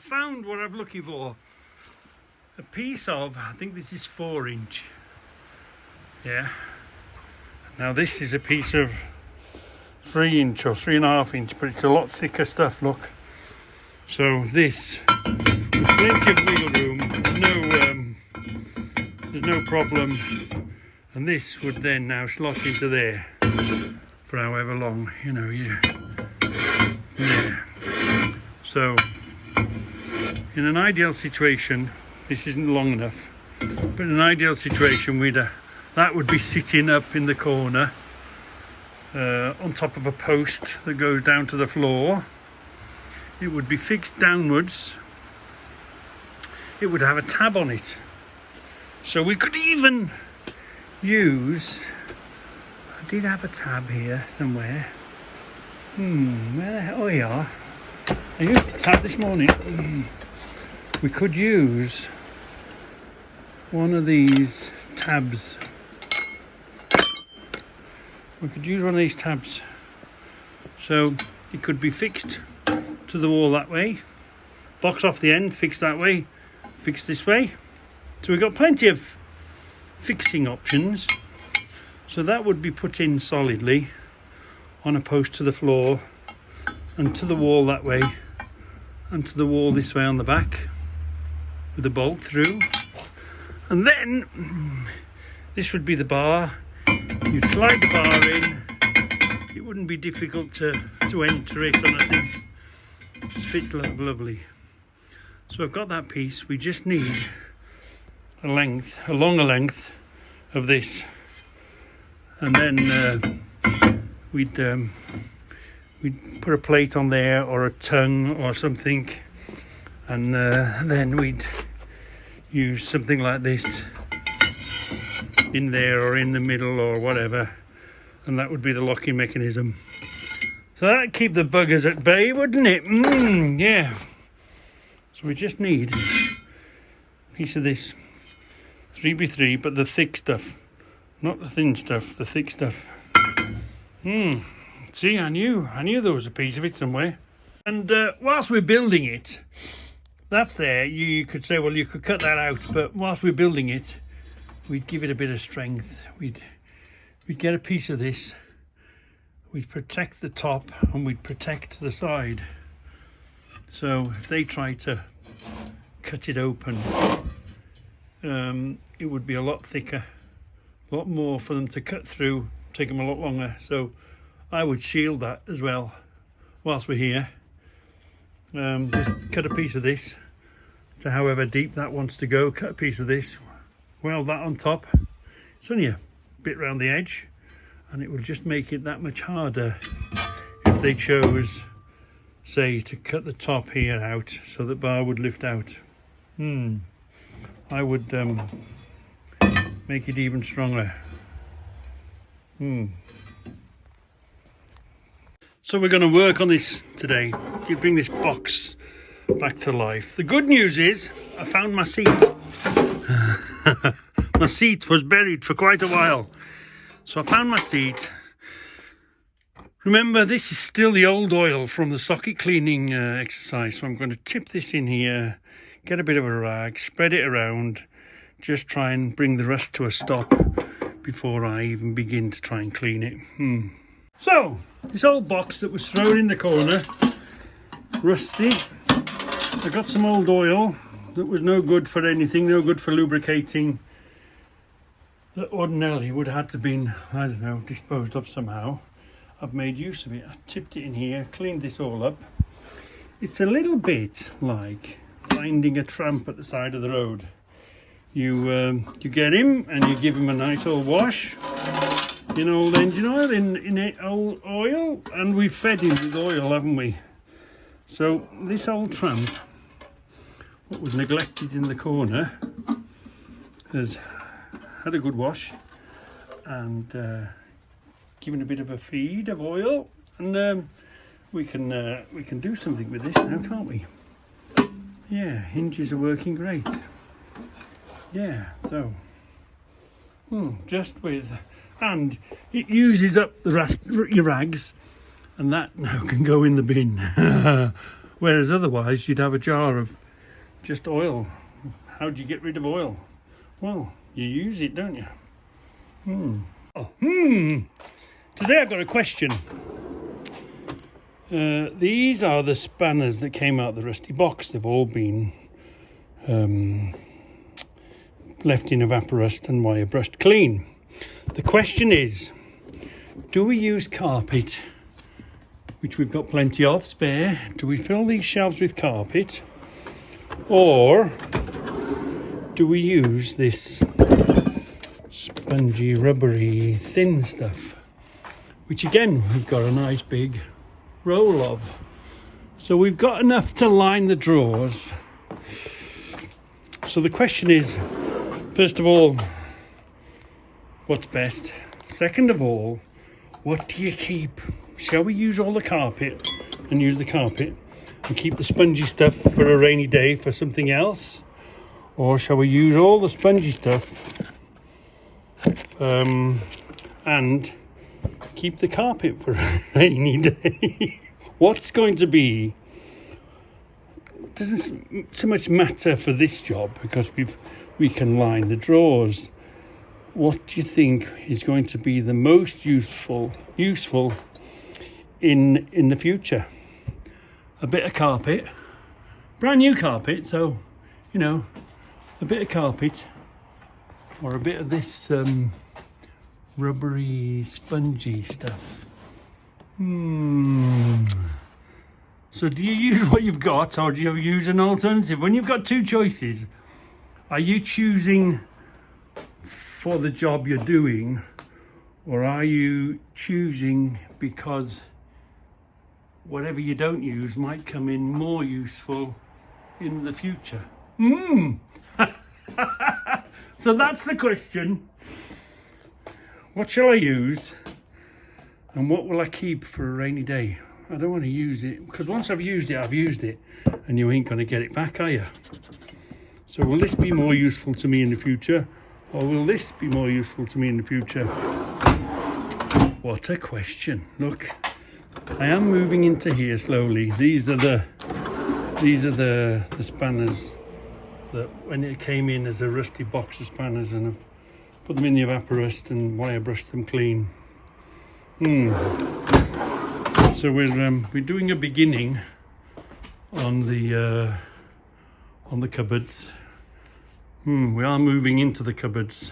found what I'm looking for. A piece of, I think this is 4-inch. Yeah. Now this is a piece of 3-inch or 3.5-inch, but it's a lot thicker stuff, look. So this, there's plenty of wiggle room, there's no problem. And this would then now slot into there for however long, you know, yeah. So, in an ideal situation, this isn't long enough, but in an ideal situation, that would be sitting up in the corner on top of a post that goes down to the floor. It would be fixed downwards. It would have a tab on it. So we could even use, I did have a tab here somewhere. Where the hell we are? I used the tab this morning. We could use one of these tabs. We could use one of these tabs. So it could be fixed to the wall that way, box off the end, fix that way, fix this way. So we've got plenty of fixing options. So that would be put in solidly on a post to the floor and to the wall that way and to the wall this way on the back with a bolt through. And then this would be the bar. You'd slide the bar in. It wouldn't be difficult to enter it, and I think it's fit lovely. So I've got that piece. We just need a longer length of this, and then we'd put a plate on there or a tongue or something, and then we'd use something like this in there or in the middle or whatever, and that would be the locking mechanism. So that'd keep the buggers at bay, wouldn't it? Yeah. So we just need a piece of this 3x3, but the thick stuff, not the thin stuff, the thick stuff. See, I knew there was a piece of it somewhere. And whilst we're building it, that's there. You could say, well, you could cut that out, but whilst we're building it, we'd give it a bit of strength. We'd get a piece of this. We'd protect the top and we'd protect the side. So if they try to cut it open, it would be a lot thicker, a lot more for them to cut through, take them a lot longer. So I would shield that as well whilst we're here. Just cut a piece of this to however deep that wants to go. Cut a piece of this, weld that on top. It's only a bit round the edge, and it will just make it that much harder if they chose, say, to cut the top here out so that bar would lift out. I would make it even stronger. So we're going to work on this today. You bring this box back to life. The good news is I found my seat. My seat was buried for quite a while. So I found my seat. Remember, this is still the old oil from the socket cleaning exercise. So I'm going to tip this in here, get a bit of a rag, spread it around, just try and bring the rust to a stop before I even begin to try and clean it. So, this old box that was thrown in the corner, rusty. I got some old oil that was no good for anything, no good for lubricating, that ordinarily would have had to been, I don't know, disposed of somehow. I've made use of it. I tipped it in here, cleaned this all up. It's a little bit like finding a tramp at the side of the road. You get him and you give him a nice old wash in old engine oil, in old oil, and we've fed him with oil, haven't we? So this old tramp, what was neglected in the corner, has had a good wash and given a bit of a feed of oil, and we can do something with this now, can't we? Yeah, hinges are working great. Yeah, so just with, and it uses up the your rags, and that now can go in the bin. Whereas otherwise you'd have a jar of just oil. How do you get rid of oil? Well, you use it, don't you? Today I've got a question. These are the spanners that came out of the rusty box. They've all been left in Evaporust and wire brushed clean. The question is, do we use carpet, which we've got plenty of spare? Do we fill these shelves with carpet, or do we use this spongy, rubbery, thin stuff, which again we've got a nice big roll of? So we've got enough to line the drawers. So the question is, first of all, what's best? Second of all, what do you keep? Shall we use all the carpet and use the carpet and keep the spongy stuff for a rainy day for something else? Or shall we use all the spongy stuff and keep the carpet for a rainy day? What's going to be? Doesn't so much matter for this job because we can line the drawers. What do you think is going to be the most useful in the future? A bit of carpet, brand new carpet, so you know, a bit of carpet, or a bit of this rubbery, spongy stuff. So do you use what you've got, or do you use an alternative? When you've got two choices, are you choosing for the job you're doing, or are you choosing because whatever you don't use might come in more useful in the future? So that's the question. What shall I use, and what will I keep for a rainy day? I don't want to use it, because once I've used it, and you ain't going to get it back, are you? So will this be more useful to me in the future, or will this be more useful to me in the future? What a question. Look, I am moving into here slowly. These are the spanners that when it came in as a rusty box of spanners, and I've put them in the Evaporust and wire brushed them clean. So we're doing a beginning on the cupboards. We are moving into the cupboards.